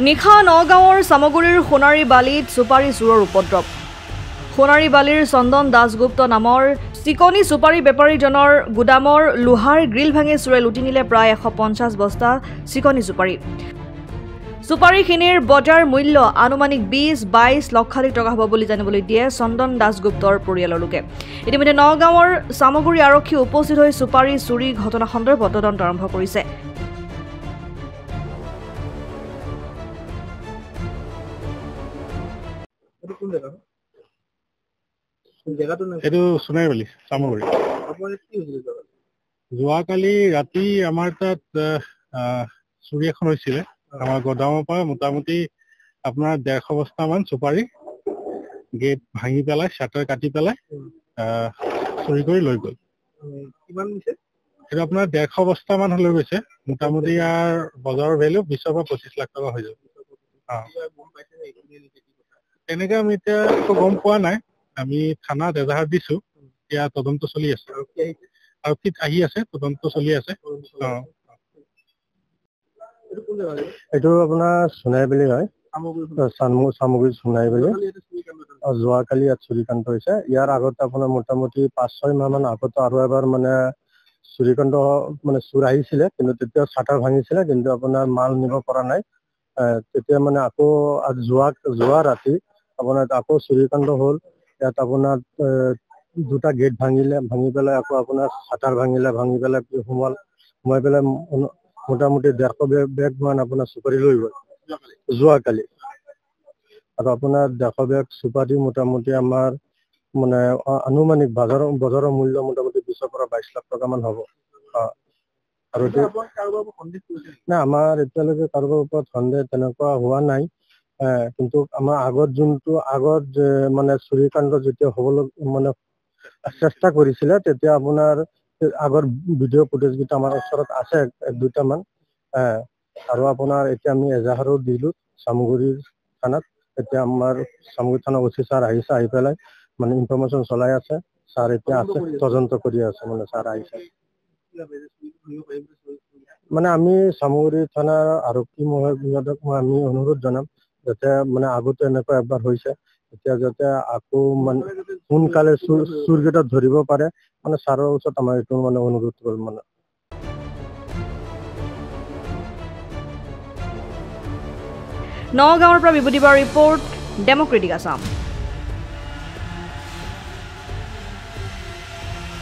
নিশা নগাঁৱৰ সামগুৰিৰ সোণাৰী বালিত সুপাৰী চোৰৰ উপদ্ৰৱ। সোণাৰী বালিৰ চন্দন দাসগুপ্ত নামৰ চিকনি সুপাৰী বেপাৰীজনৰ গুদামৰ লোহাৰ গ্ৰিল ভাঙি চোৰে লুটি নিলে প্ৰায় 150 বস্তা চিকনি সুপাৰী। সুপাৰীখিনিৰ বজাৰ মূল্য আনুমানিক 20-22 লক্ষাধিক টকা হ'ব বুলি জানিবলৈ দিয়ে চন্দন দাসগুপ্তৰ পৰিয়ালৰ লোকে। ইতিমধ্যে নগাঁৱৰ সামগুৰি আৰক্ষী উপস্থিত হৈ সুপাৰী চুৰি ঘটনা সন্দৰ্ভত তদন্ত আৰম্ভ কৰিছে। এইটো সোণাৰীবালি চামগুৰি। যোৱাকালি ৰাতি আমাৰ তাত চুৰি এখন হৈছিলে। আমাৰ গোদামৰ পৰা মোটামুটি আপোনাৰ 150 বস্তামান চুপাৰী গেট ভাঙি পেলাই শ্বাটাৰ কাটি পেলাই চুৰি কৰি লৈ গ'ল। কিমান নিছে? এইটো আপোনাৰ 150 বস্তামান লৈ গৈছে। মোটামুটি ইয়াৰ বজাৰৰ ভেলু 20 পৰা 25 লাখ টকা হৈ যাব। এনেকে আমি এতিয়া গম পোৱা নাই। আমি থানাত এজাহাৰ দিছো, এতিয়া তদন্ত চলি আছে। আৰক্ষীত আহি আছে, তদন্ত চলি আছে। এইটো আপোনাৰ সোণাৰীবালি হয়, চামগুৰি সোণাৰীবালি। যোৱাকালি ইয়াত চুৰিকাণ্ড হৈছে। ইয়াৰ আগতে আপোনাৰ মোটামুটি 5-6 মাহ মান আগতে আৰু এবাৰ মানে চুৰিকাণ্ড মানে চুৰ আহিছিলে, কিন্তু তেতিয়া শ্বাটাৰ ভাঙিছিলে, কিন্তু আপোনাৰ মাল নিব পৰা নাই। তেতিয়া মানে আকৌ যোৱা ৰাতি আপোনাৰ আকৌ চুৰিকাণ্ড হ'ল। ইয়াত আপোনাৰ দুটা গেট ভাঙি পেলাই আকৌ আপোনাৰ শ্বাটাৰ ভাঙি পেলাই সোমাই পেলাই মোটামুটি 150 বেগ মান আপোনাৰ চুপাৰী লৈ গ'ল যোৱাকালি। আৰু আপোনাৰ 150 বেগ চুপাৰী মোটামুটি আমাৰ মানে আনুমানিক বজাৰৰ মূল্য মোটামুটি 20 পৰা 22 লাখ টকা মান হ'ব। আৰু না আমাৰ এতিয়ালৈকে কাৰোবাৰ ওপৰত সন্দেহ তেনেকুৱা হোৱা নাই। কিন্তু আমাৰ আগত মানে চুৰিকাণ্ড যেতিয়া হ'বলৈ মানে চেষ্টা কৰিছিলে, তেতিয়া আপোনাৰ আগৰ ভিডিঅ' ফুটেজ কেইটা আমাৰ ওচৰত আছে 1-2টা মান। আৰু আপোনাৰ এতিয়া আমি এজাহাৰো দিলো চামগুৰিৰ থানাত। এতিয়া আমাৰ চামগুৰি থানা অচি ছাৰ আহিছে, আহি পেলাই মানে ইনফৰমেশ্যন চলাই আছে। ছাৰ এতিয়া আছে, তদন্ত কৰি আছে। মানে ছাৰ আহিছে, মানে আমি চামগুৰি থানাৰ আৰক্ষী বিভাগক আমি অনুৰোধ জনাম যাতে মানে আগতে এনেকুৱা এবাৰ হৈছে, এতিয়া যাতে আকৌ মানে সোনকালে চুৰকেইটা ধৰিব পাৰে। মানে ছাৰৰ ওচৰত আমাৰ এইটো মানে অনুৰোধ কৰিম মানে। নগাঁৱৰ পৰা বিভূতিবাৰ ৰিপৰ্ট, ডেমক্ৰেটিক আছাম।